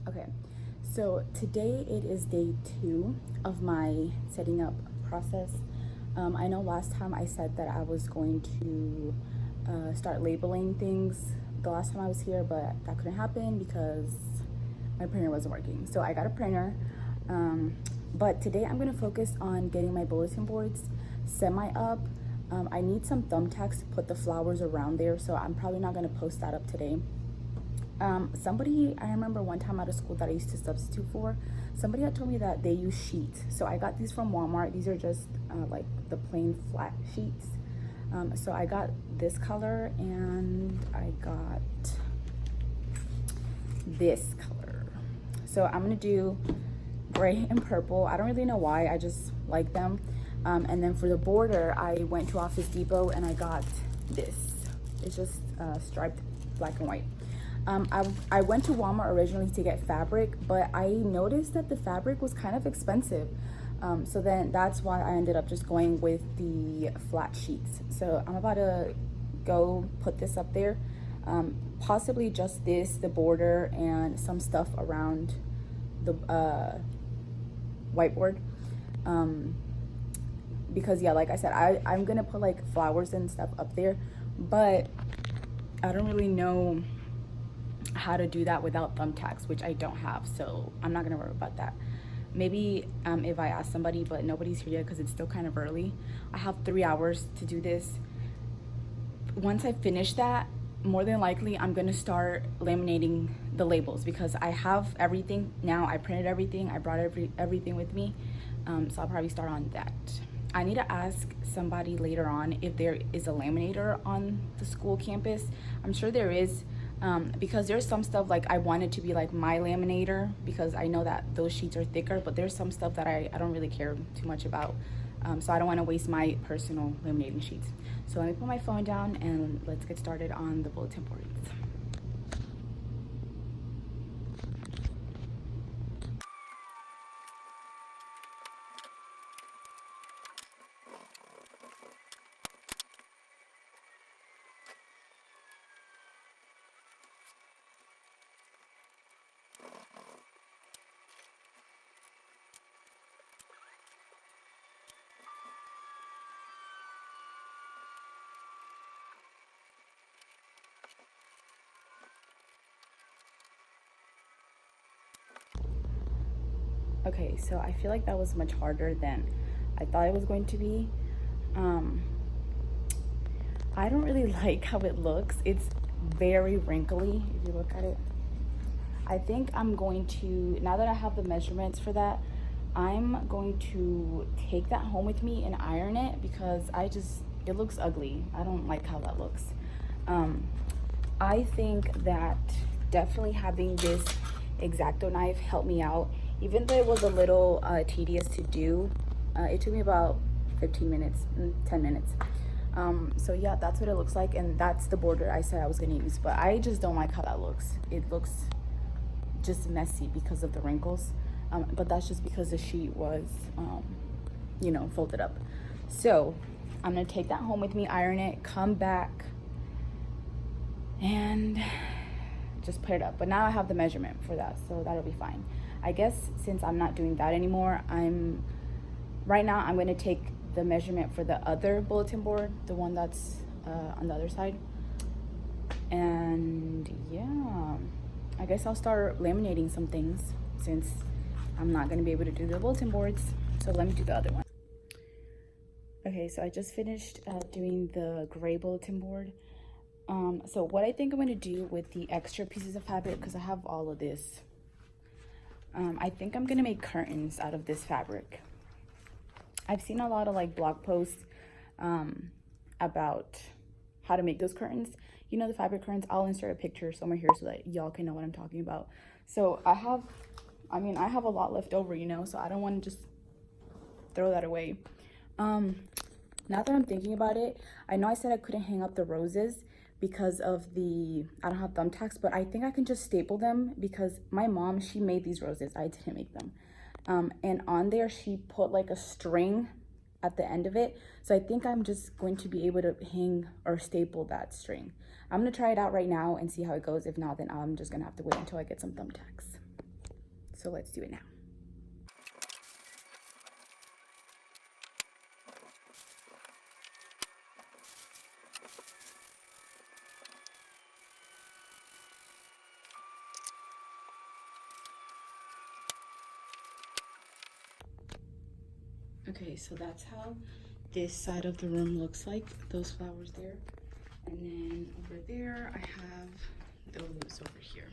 Okay, so today it is day 2 of my setting up process. I know last time I said that I was going to start labeling things the last time I was here, but that couldn't happen because my printer wasn't working. So I got a printer, but today I'm going to focus on getting my bulletin boards semi up. I need some thumbtacks to put the flowers around there, so I'm probably not going to post that up today. Somebody, I remember one time at a school that I used to substitute for, somebody had told me that they use sheets. So I got these from Walmart. These are just like the plain flat sheets. So I got this color and I got this color. So I'm gonna do gray and purple. I don't really know why, I just like them. And then for the border, I went to Office Depot and I got this. It's just striped black and white. I went to Walmart originally to get fabric, but I noticed that the fabric was kind of expensive. So then that's why I ended up just going with the flat sheets. So I'm about to go put this up there. Possibly just this, the border, and some stuff around the whiteboard. Because yeah, like I said, I'm gonna put like flowers and stuff up there, but I don't really know how to do that without thumbtacks, which I don't have, so I'm not gonna worry about that. Maybe if I ask somebody, but nobody's here yet because it's still kind of early. I have 3 hours to do this. Once I finish that, more than likely I'm gonna start laminating the labels because I have everything now. I printed everything, I brought everything with me, so I'll probably start on that. I need to ask somebody later on if there is a laminator on the school campus. I'm sure there is, because there's some stuff like I want it to be like my laminator because I know that those sheets are thicker, but there's some stuff that I don't really care too much about. So I don't want to waste my personal laminating sheets. So let me put my phone down and let's get started on the bulletin boards. Okay, so I feel like that was much harder than I thought it was going to be. I don't really like how it looks. It's very wrinkly if you look at it. I think I'm going to, now that I have the measurements for that, I'm going to take that home with me and iron it because it looks ugly. I don't like how that looks. I think that definitely having this X-Acto knife helped me out. Even though it was a little tedious to do, it took me about 15 minutes, 10 minutes. So yeah, that's what it looks like, and that's the border I said I was gonna use, but I just don't like how that looks. It looks just messy because of the wrinkles, but that's just because the sheet was, folded up. So I'm gonna take that home with me, iron it, come back, and just put it up. But now I have the measurement for that, so that'll be fine. I guess since I'm not doing that anymore, right now I'm going to take the measurement for the other bulletin board, the one that's on the other side. And yeah, I guess I'll start laminating some things since I'm not going to be able to do the bulletin boards. So let me do the other one. Okay, so I just finished doing the gray bulletin board. So what I think I'm going to do with the extra pieces of fabric, because I have all of this, I think I'm gonna make curtains out of this fabric. I've seen a lot of like blog posts about how to make those curtains. You know, the fabric curtains. I'll insert a picture somewhere here so that y'all can know what I'm talking about. So I have a lot left over, so I don't want to just throw that away. Now that I'm thinking about it, I know I said I couldn't hang up the roses because of I don't have thumbtacks, but I think I can just staple them because my mom, she made these roses. I didn't make them. And on there, she put like a string at the end of it. So I think I'm just going to be able to hang or staple that string. I'm gonna try it out right now and see how it goes. If not, then I'm just gonna have to wait until I get some thumbtacks. So let's do it now. Okay, so that's how this side of the room looks like, those flowers there. And then over there, I have those over here.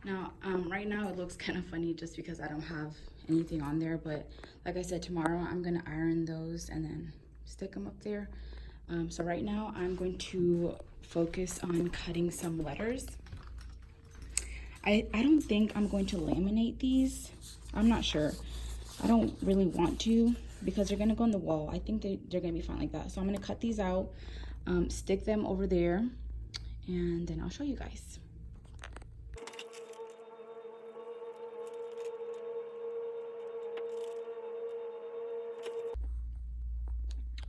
Now, right now it looks kind of funny just because I don't have anything on there, but like I said, tomorrow I'm gonna iron those and then stick them up there. So right now I'm going to focus on cutting some letters. I don't think I'm going to laminate these. I'm not sure. I don't really want to because they're gonna go on the wall. I think they're gonna be fine like that. So I'm gonna cut these out, stick them over there, and then I'll show you guys.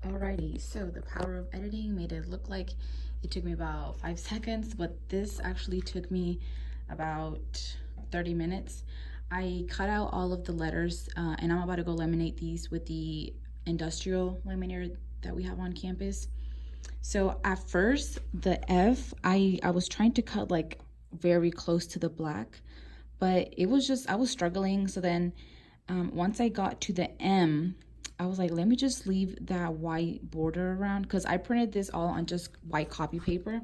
Alrighty, so the power of editing made it look like it took me about 5 seconds, but this actually took me about 30 minutes. I cut out all of the letters and I'm about to go laminate these with the industrial laminator that we have on campus. So at first, the F, I was trying to cut like very close to the black, but it was just, I was struggling. So then once I got to the M, I was like, let me just leave that white border around because I printed this all on just white copy paper.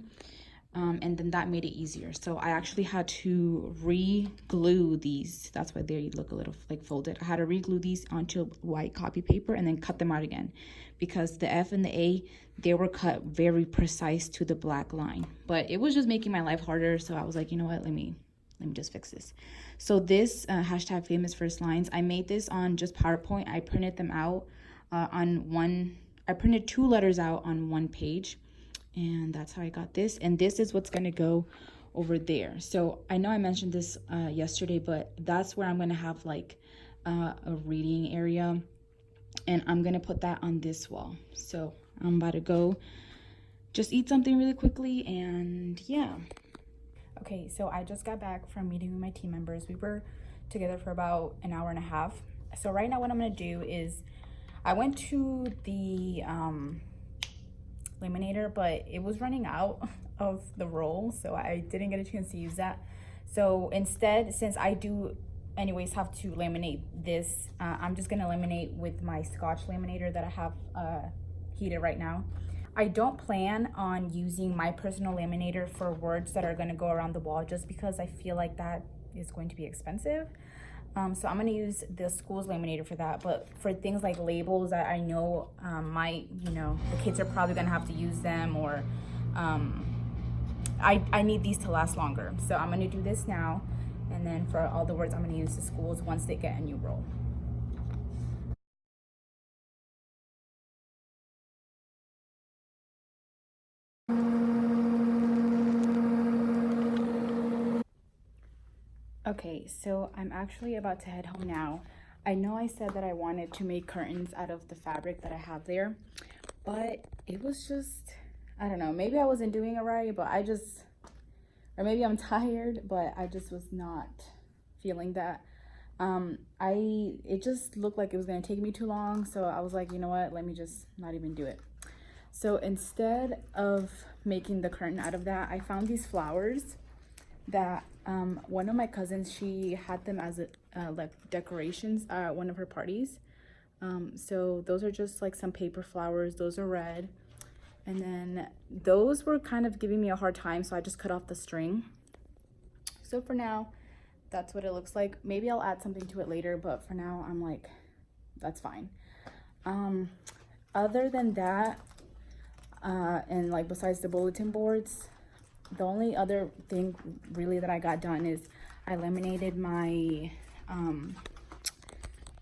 And then that made it easier. So I actually had to re-glue these. That's why they look a little like folded. I had to re-glue these onto white copy paper and then cut them out again because the F and the A, they were cut very precise to the black line. But it was just making my life harder. So I was like, you know what, let me just fix this. So this hashtag famous first lines, I made this on just PowerPoint. I printed them out I printed 2 letters out on 1 page. And that's how I got this. And this is what's gonna go over there. So I know I mentioned this yesterday, but that's where I'm gonna have like a reading area. And I'm gonna put that on this wall. So I'm about to go just eat something really quickly and yeah. Okay, so I just got back from meeting with my team members. We were together for about an hour and a half. So right now what I'm gonna do is I went to the laminator, but it was running out of the roll, so I didn't get a chance to use that. So instead, since I do anyways have to laminate this, I'm just gonna laminate with my Scotch laminator that I have heated right now. I don't plan on using my personal laminator for words that are gonna go around the wall just because I feel like that is going to be expensive. So I'm gonna use the school's laminator for that, but for things like labels that I know the kids are probably gonna have to use them, or I need these to last longer. So I'm gonna do this now, and then for all the words I'm gonna use the schools once they get a new roll. Okay, so I'm actually about to head home now. I know I said that I wanted to make curtains out of the fabric that I have there, but it was just, I don't know, maybe I wasn't doing it right, but or maybe I'm tired, but I just was not feeling that. It just looked like it was gonna take me too long, so I was like, you know what, let me just not even do it. So instead of making the curtain out of that, I found these flowers that one of my cousins, she had them as like decorations at one of her parties. So those are just like some paper flowers. Those are red, and then those were kind of giving me a hard time, so I just cut off the string. So for now, that's what it looks like. Maybe I'll add something to it later, but for now I'm like, that's fine. Other than that, and like besides the bulletin boards, the only other thing really that I got done is I laminated my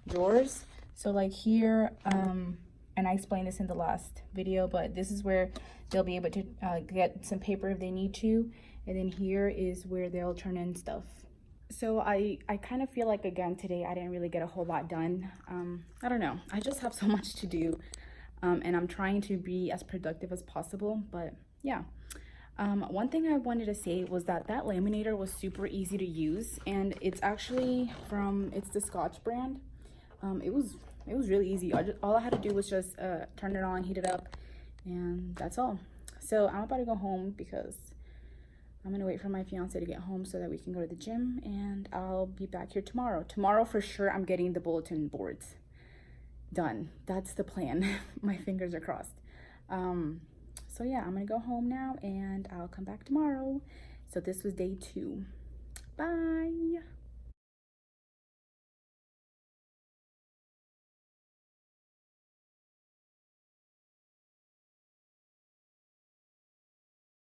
drawers. So like here, and I explained this in the last video, but this is where they'll be able to get some paper if they need to, and then here is where they'll turn in stuff. So I kind of feel like, again, today I didn't really get a whole lot done. I don't know, I just have so much to do, and I'm trying to be as productive as possible, but yeah. One thing I wanted to say was that laminator was super easy to use, and it's actually it's the Scotch brand. It was really easy. All I had to do was just turn it on, heat it up, and that's all. So I'm about to go home because I'm gonna wait for my fiance to get home so that we can go to the gym, and I'll be back here tomorrow. Tomorrow for sure I'm getting the bulletin boards done. That's the plan. My fingers are crossed. So yeah, I'm gonna go home now and I'll come back tomorrow. So this was day 2. Bye.